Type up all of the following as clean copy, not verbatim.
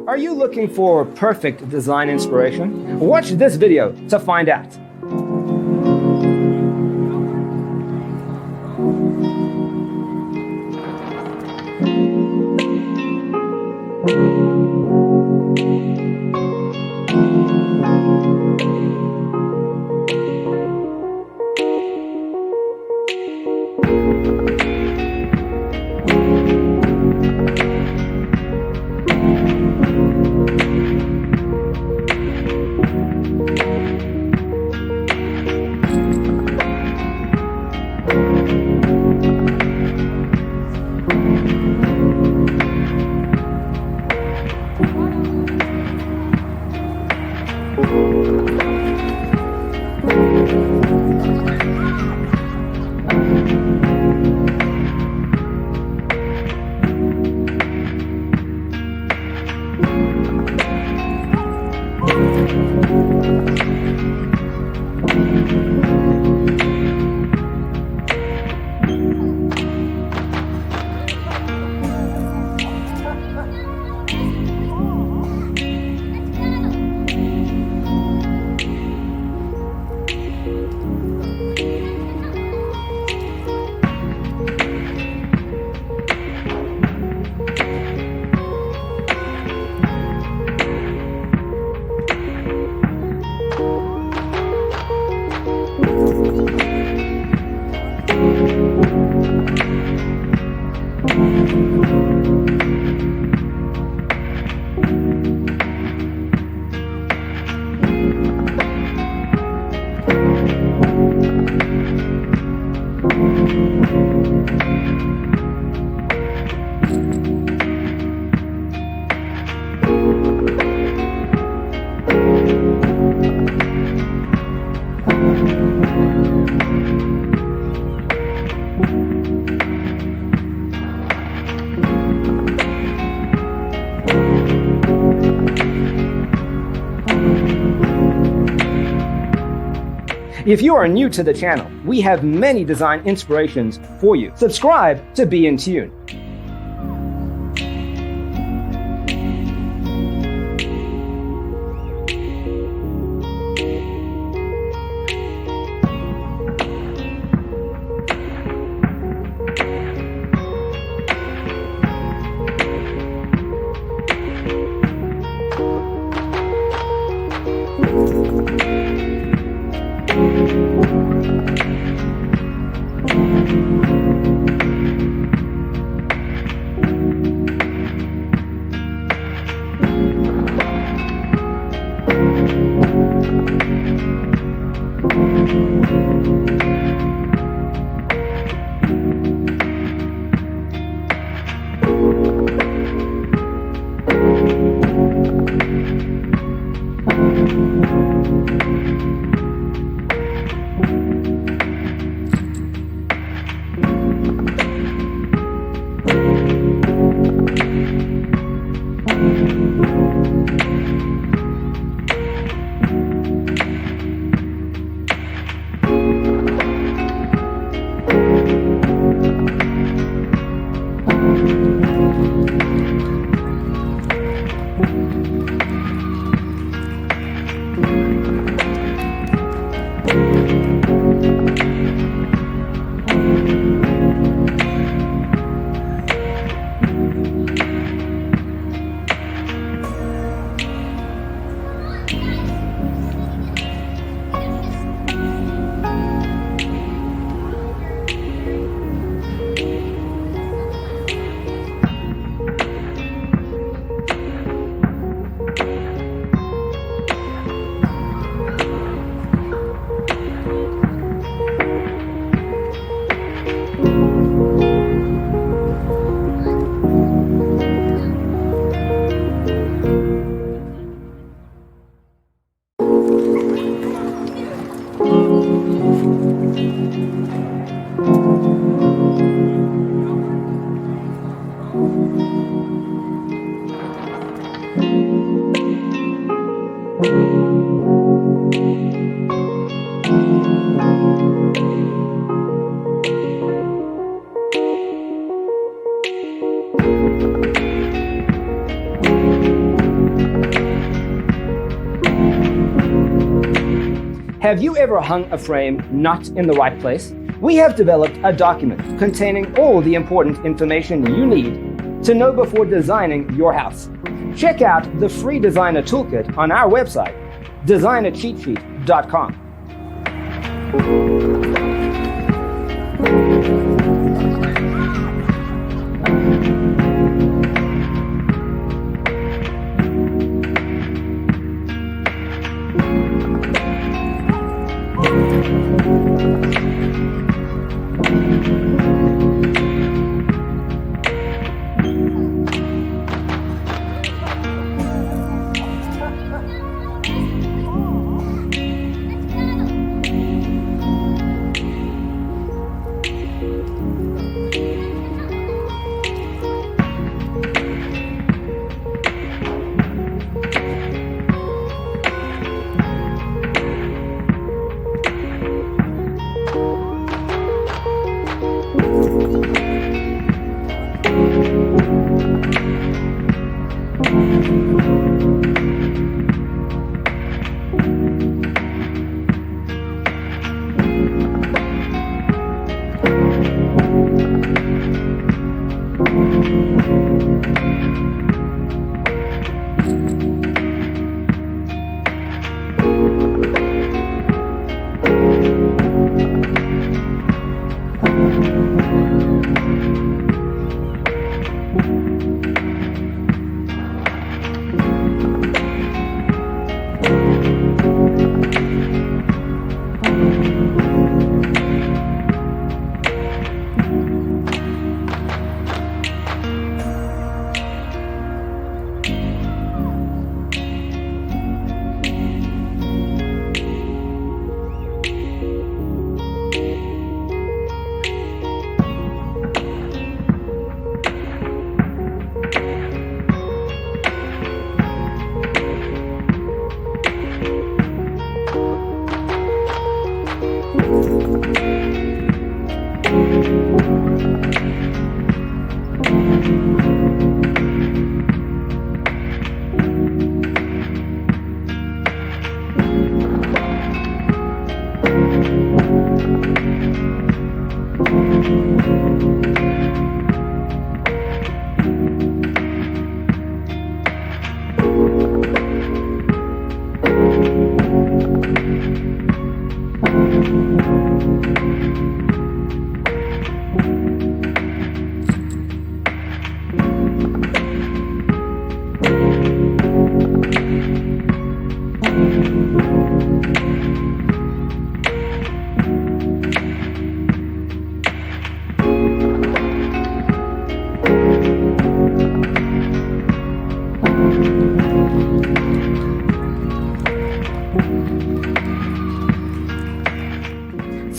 Are you looking for perfect design inspiration? Watch this video to find out. If you are new to the channel, we have many design inspirations for you. Subscribe to be in tune. Have you ever hung a frame not in the right place? We have developed a document containing all the important information you need to know before designing your house. Check out the free designer toolkit on our website, designercheatsheet.com.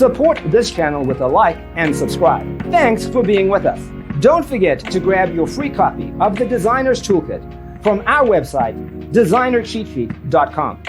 Support this channel with a like and subscribe. Thanks for being with us. Don't forget to grab your free copy of the Designer's Toolkit from our website, designercheatsheet.com.